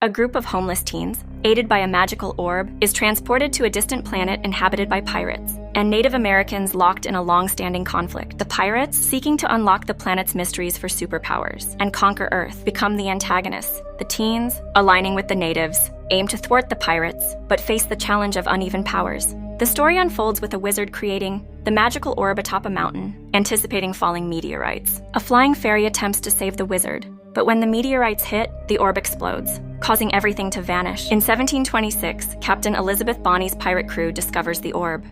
A group of homeless teens, aided by a magical orb, is transported to a distant planet inhabited by pirates, and Native Americans locked in a long-standing conflict. The pirates, seeking to unlock the planet's mysteries for superpowers and conquer Earth, become the antagonists. The teens, aligning with the natives, aim to thwart the pirates, but face the challenge of uneven powers. The story unfolds with a wizard creating the magical orb atop a mountain, anticipating falling meteorites. A flying fairy attempts to save the wizard, but when the meteorites hit, the orb explodes, causing everything to vanish. In 1726, Captain Elizabeth Bonny's pirate crew discovers the orb.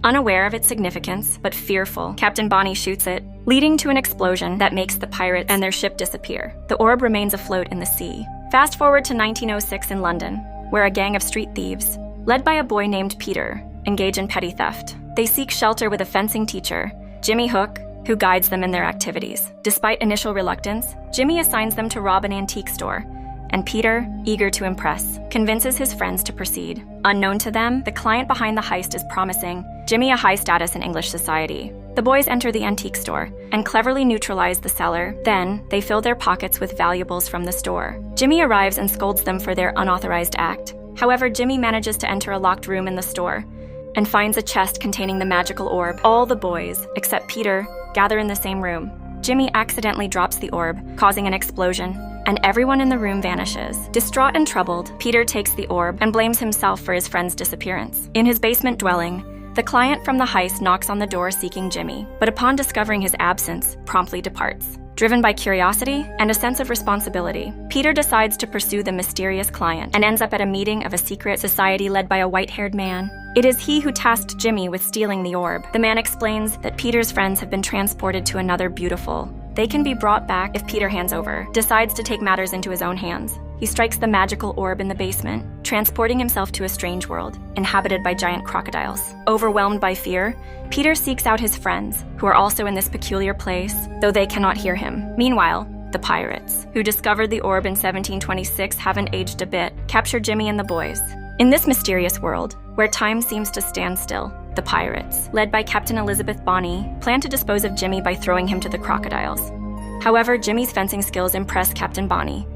Unaware of its significance, but fearful, Captain Bonny shoots it, leading to an explosion that makes the pirates and their ship disappear. The orb remains afloat in the sea. Fast forward to 1906 in London, where a gang of street thieves, led by a boy named Peter, engage in petty theft. They seek shelter with a fencing teacher, Jimmy Hook, who guides them in their activities. Despite initial reluctance, Jimmy assigns them to rob an antique store, and Peter, eager to impress, convinces his friends to proceed. Unknown to them, the client behind the heist is promising Jimmy a high status in English society. The boys enter the antique store and cleverly neutralize the seller. Then, they fill their pockets with valuables from the store. Jimmy arrives and scolds them for their unauthorized act. However, Jimmy manages to enter a locked room in the store and finds a chest containing the magical orb. All the boys, except Peter, gather in the same room. Jimmy accidentally drops the orb, causing an explosion, and everyone in the room vanishes. Distraught and troubled, Peter takes the orb and blames himself for his friend's disappearance. In his basement dwelling, the client from the heist knocks on the door seeking Jimmy, but upon discovering his absence, promptly departs. Driven by curiosity and a sense of responsibility, Peter decides to pursue the mysterious client and ends up at a meeting of a secret society led by a white-haired man. It is he who tasked Jimmy with stealing the orb. The man explains that Peter's friends have been transported to another beautiful. They can be brought back if Peter hands over, decides to take matters into his own hands. He strikes the magical orb in the basement, transporting himself to a strange world, inhabited by giant crocodiles. Overwhelmed by fear, Peter seeks out his friends, who are also in this peculiar place, though they cannot hear him. Meanwhile, the pirates, who discovered the orb in 1726, haven't aged a bit, capture Jimmy and the boys. In this mysterious world, where time seems to stand still, the pirates, led by Captain Elizabeth Bonny, plan to dispose of Jimmy by throwing him to the crocodiles. However, Jimmy's fencing skills impress Captain Bonny,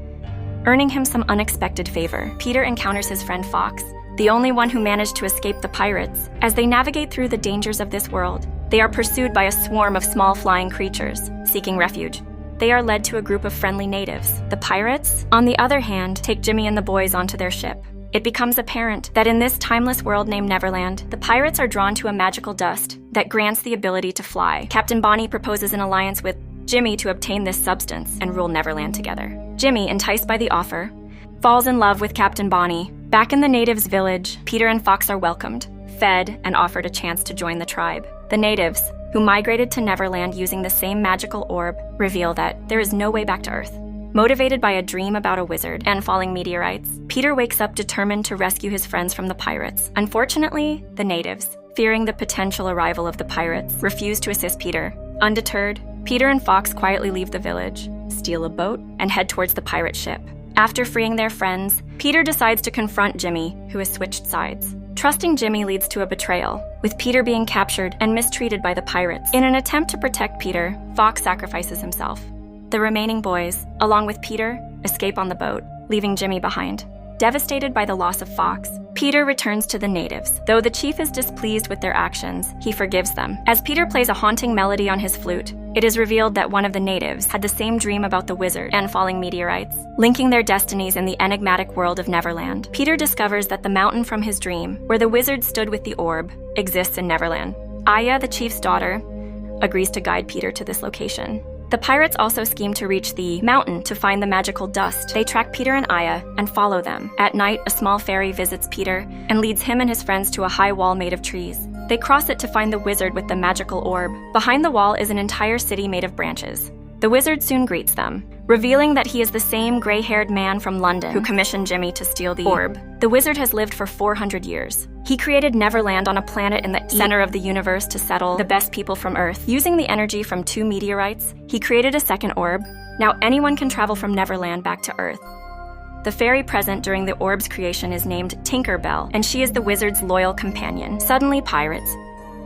earning him some unexpected favor. Peter encounters his friend Fox, the only one who managed to escape the pirates. As they navigate through the dangers of this world, they are pursued by a swarm of small flying creatures, seeking refuge. They are led to a group of friendly natives. The pirates, on the other hand, take Jimmy and the boys onto their ship. It becomes apparent that in this timeless world named Neverland, the pirates are drawn to a magical dust that grants the ability to fly. Captain Bonny proposes an alliance with Jimmy to obtain this substance and rule Neverland together. Jimmy, enticed by the offer, falls in love with Captain Bonny. Back in the natives' village, Peter and Fox are welcomed, fed, and offered a chance to join the tribe. The natives, who migrated to Neverland using the same magical orb, reveal that there is no way back to Earth. Motivated by a dream about a wizard and falling meteorites, Peter wakes up determined to rescue his friends from the pirates. Unfortunately, the natives, fearing the potential arrival of the pirates, refuse to assist Peter. Undeterred, Peter and Fox quietly leave the village, steal a boat, and head towards the pirate ship. After freeing their friends, Peter decides to confront Jimmy, who has switched sides. Trusting Jimmy leads to a betrayal, with Peter being captured and mistreated by the pirates. In an attempt to protect Peter, Fox sacrifices himself. The remaining boys, along with Peter, escape on the boat, leaving Jimmy behind. Devastated by the loss of Fox, Peter returns to the natives. Though the chief is displeased with their actions, he forgives them. As Peter plays a haunting melody on his flute, it is revealed that one of the natives had the same dream about the wizard and falling meteorites, linking their destinies in the enigmatic world of Neverland. Peter discovers that the mountain from his dream, where the wizard stood with the orb, exists in Neverland. Aya, the chief's daughter, agrees to guide Peter to this location. The pirates also scheme to reach the mountain to find the magical dust. They track Peter and Aya and follow them. At night, a small fairy visits Peter and leads him and his friends to a high wall made of trees. They cross it to find the wizard with the magical orb. Behind the wall is an entire city made of branches. The wizard soon greets them, revealing that he is the same gray-haired man from London who commissioned Jimmy to steal the orb. The wizard has lived for 400 years. He created Neverland on a planet in the center of the universe to settle the best people from Earth. Using the energy from 2 meteorites, he created a second orb. Now anyone can travel from Neverland back to Earth. The fairy present during the orb's creation is named Tinker Bell, and she is the wizard's loyal companion. Suddenly, pirates,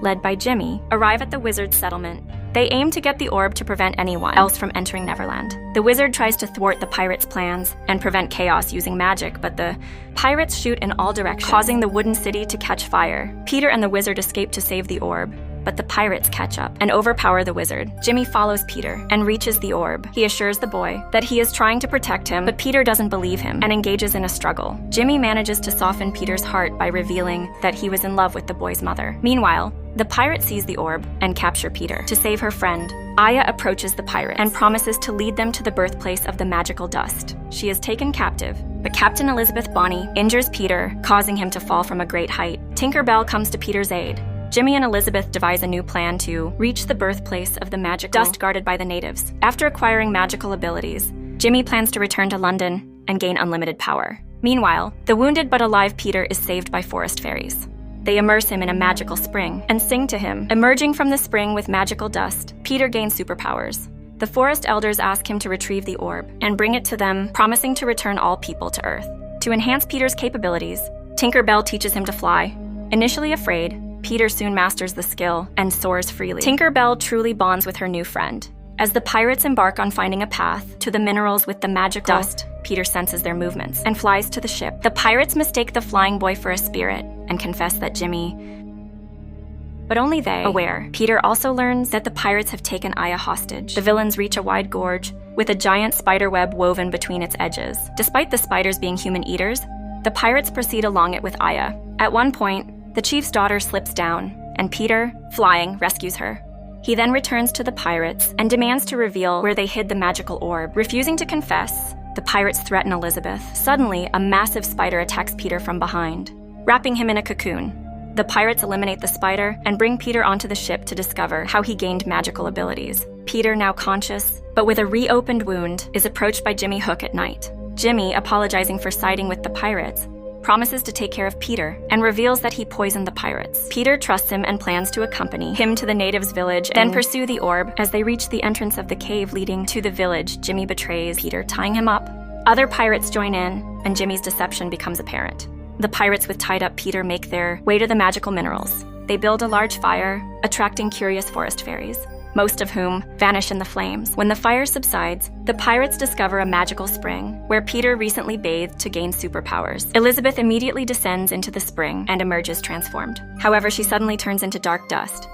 led by Jimmy, arrive at the wizard's settlement. They aim to get the orb to prevent anyone else from entering Neverland. The wizard tries to thwart the pirates' plans and prevent chaos using magic, but the pirates shoot in all directions, causing the wooden city to catch fire. Peter and the wizard escape to save the orb, but the pirates catch up and overpower the wizard. Jimmy follows Peter and reaches the orb. He assures the boy that he is trying to protect him, but Peter doesn't believe him and engages in a struggle. Jimmy manages to soften Peter's heart by revealing that he was in love with the boy's mother. Meanwhile, the pirate sees the orb and captures Peter. To save her friend, Aya approaches the pirate and promises to lead them to the birthplace of the magical dust. She is taken captive, but Captain Elizabeth Bonny injures Peter, causing him to fall from a great height. Tinker Bell comes to Peter's aid. Jimmy and Elizabeth devise a new plan to reach the birthplace of the magical dust guarded by the natives. After acquiring magical abilities, Jimmy plans to return to London and gain unlimited power. Meanwhile, the wounded but alive Peter is saved by forest fairies. They immerse him in a magical spring and sing to him. Emerging from the spring with magical dust, Peter gains superpowers. The forest elders ask him to retrieve the orb and bring it to them, promising to return all people to Earth. To enhance Peter's capabilities, Tinker Bell teaches him to fly. Initially afraid, Peter soon masters the skill and soars freely. Tinker Bell truly bonds with her new friend. As the pirates embark on finding a path to the minerals with the magical dust, Peter senses their movements and flies to the ship. The pirates mistake the flying boy for a spirit and confess that Jimmy, but only they aware. Peter also learns that the pirates have taken Aya hostage. The villains reach a wide gorge with a giant spider web woven between its edges. Despite the spiders being human eaters, the pirates proceed along it with Aya. At one point, the chief's daughter slips down, and Peter, flying, rescues her. He then returns to the pirates and demands to reveal where they hid the magical orb. Refusing to confess, the pirates threaten Elizabeth. Suddenly, a massive spider attacks Peter from behind, wrapping him in a cocoon. The pirates eliminate the spider and bring Peter onto the ship to discover how he gained magical abilities. Peter, now conscious, but with a reopened wound, is approached by Jimmy Hook at night. Jimmy, apologizing for siding with the pirates, promises to take care of Peter and reveals that he poisoned the pirates. Peter trusts him and plans to accompany him to the natives' village and pursue the orb. As they reach the entrance of the cave leading to the village, Jimmy betrays Peter, tying him up. Other pirates join in, and Jimmy's deception becomes apparent. The pirates with tied up Peter make their way to the magical minerals. They build a large fire, attracting curious forest fairies, most of whom vanish in the flames. When the fire subsides, the pirates discover a magical spring, where Peter recently bathed to gain superpowers. Elizabeth immediately descends into the spring and emerges transformed. However, she suddenly turns into dark dust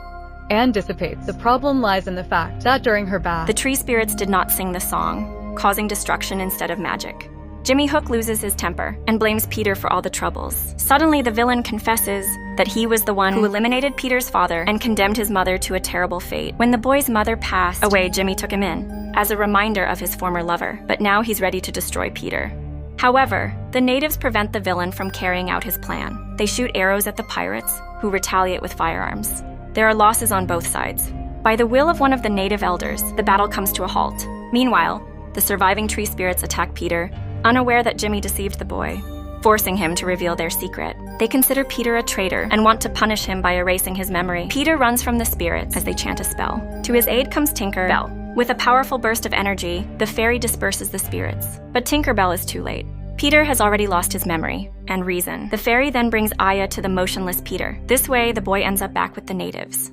and dissipates. The problem lies in the fact that during her bath, the tree spirits did not sing the song, causing destruction instead of magic. Jimmy Hook loses his temper and blames Peter for all the troubles. Suddenly, the villain confesses that he was the one who eliminated Peter's father and condemned his mother to a terrible fate. When the boy's mother passed away, Jimmy took him in, as a reminder of his former lover, but now he's ready to destroy Peter. However, the natives prevent the villain from carrying out his plan. They shoot arrows at the pirates, who retaliate with firearms. There are losses on both sides. By the will of one of the native elders, the battle comes to a halt. Meanwhile, the surviving tree spirits attack Peter, unaware that Jimmy deceived the boy, forcing him to reveal their secret. They consider Peter a traitor and want to punish him by erasing his memory. Peter runs from the spirits as they chant a spell. To his aid comes Tinker Bell. With a powerful burst of energy, the fairy disperses the spirits. But Tinker Bell is too late. Peter has already lost his memory and reason. The fairy then brings Aya to the motionless Peter. This way, the boy ends up back with the natives.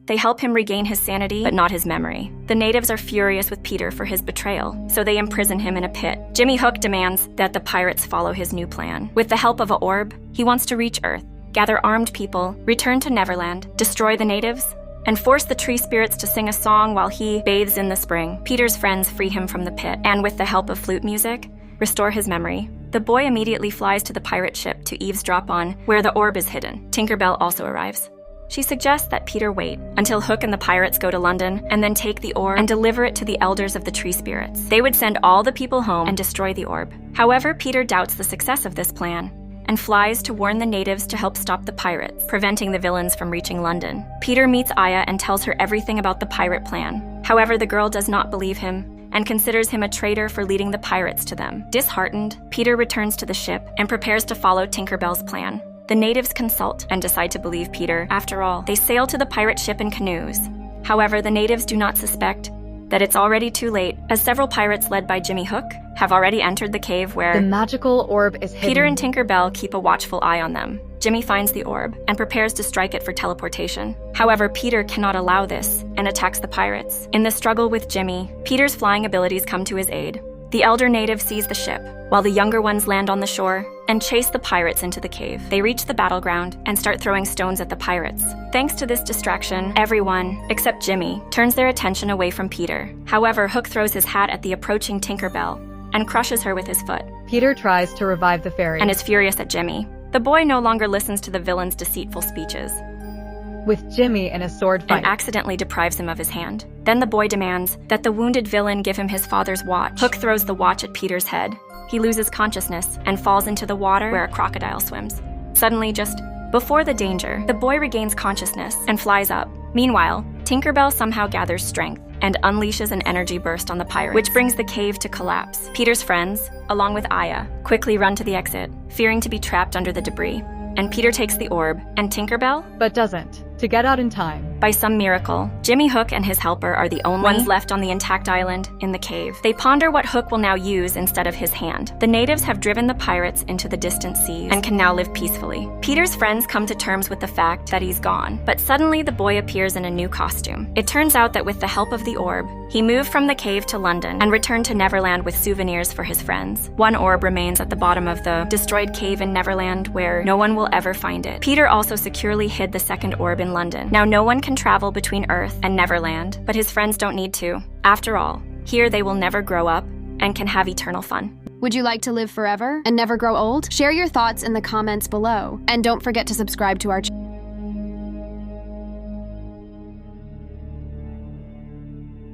They help him regain his sanity, but not his memory. The natives are furious with Peter for his betrayal, so they imprison him in a pit. Jimmy Hook demands that the pirates follow his new plan. With the help of an orb, he wants to reach Earth, gather armed people, return to Neverland, destroy the natives, and force the tree spirits to sing a song while he bathes in the spring. Peter's friends free him from the pit, and with the help of flute music, restore his memory. The boy immediately flies to the pirate ship to eavesdrop on where the orb is hidden. Tinker Bell also arrives. She suggests that Peter wait until Hook and the pirates go to London and then take the orb and deliver it to the elders of the tree spirits. They would send all the people home and destroy the orb. However, Peter doubts the success of this plan and flies to warn the natives to help stop the pirates, preventing the villains from reaching London. Peter meets Aya and tells her everything about the pirate plan. However, the girl does not believe him and considers him a traitor for leading the pirates to them. Disheartened, Peter returns to the ship and prepares to follow Tinker Bell's plan. The natives consult and decide to believe Peter. After all, they sail to the pirate ship in canoes. However, the natives do not suspect that it's already too late, as several pirates led by Jimmy Hook have already entered the cave where the magical orb is hidden. Peter and Tinker Bell keep a watchful eye on them. Jimmy finds the orb and prepares to strike it for teleportation. However, Peter cannot allow this and attacks the pirates. In the struggle with Jimmy, Peter's flying abilities come to his aid. The elder native sees the ship, while the younger ones land on the shore and chase the pirates into the cave. They reach the battleground and start throwing stones at the pirates. Thanks to this distraction, everyone, except Jimmy, turns their attention away from Peter. However, Hook throws his hat at the approaching Tinker Bell and crushes her with his foot. Peter tries to revive the fairy and is furious at Jimmy. The boy no longer listens to the villain's deceitful speeches with Jimmy in a sword fight and accidentally deprives him of his hand. Then the boy demands that the wounded villain give him his father's watch. Hook throws the watch at Peter's head. He loses consciousness and falls into the water where a crocodile swims. Suddenly, just before the danger, the boy regains consciousness and flies up. Meanwhile, Tinker Bell somehow gathers strength and unleashes an energy burst on the pirates, which brings the cave to collapse. Peter's friends, along with Aya, quickly run to the exit, fearing to be trapped under the debris. And Peter takes the orb, and Tinker Bell, but doesn't, to get out in time. By some miracle, Jimmy Hook and his helper are the only ones left on the intact island in the cave. They ponder what Hook will now use instead of his hand. The natives have driven the pirates into the distant seas and can now live peacefully. Peter's friends come to terms with the fact that he's gone, but suddenly the boy appears in a new costume. It turns out that with the help of the orb, he moved from the cave to London and returned to Neverland with souvenirs for his friends. One orb remains at the bottom of the destroyed cave in Neverland where no one will ever find it. Peter also securely hid the second orb in London. Now no one can travel between Earth and Neverland, but his friends don't need to. After all, here they will never grow up and can have eternal fun. Would you like to live forever and never grow old? Share your thoughts in the comments below, and don't forget to subscribe to our channel.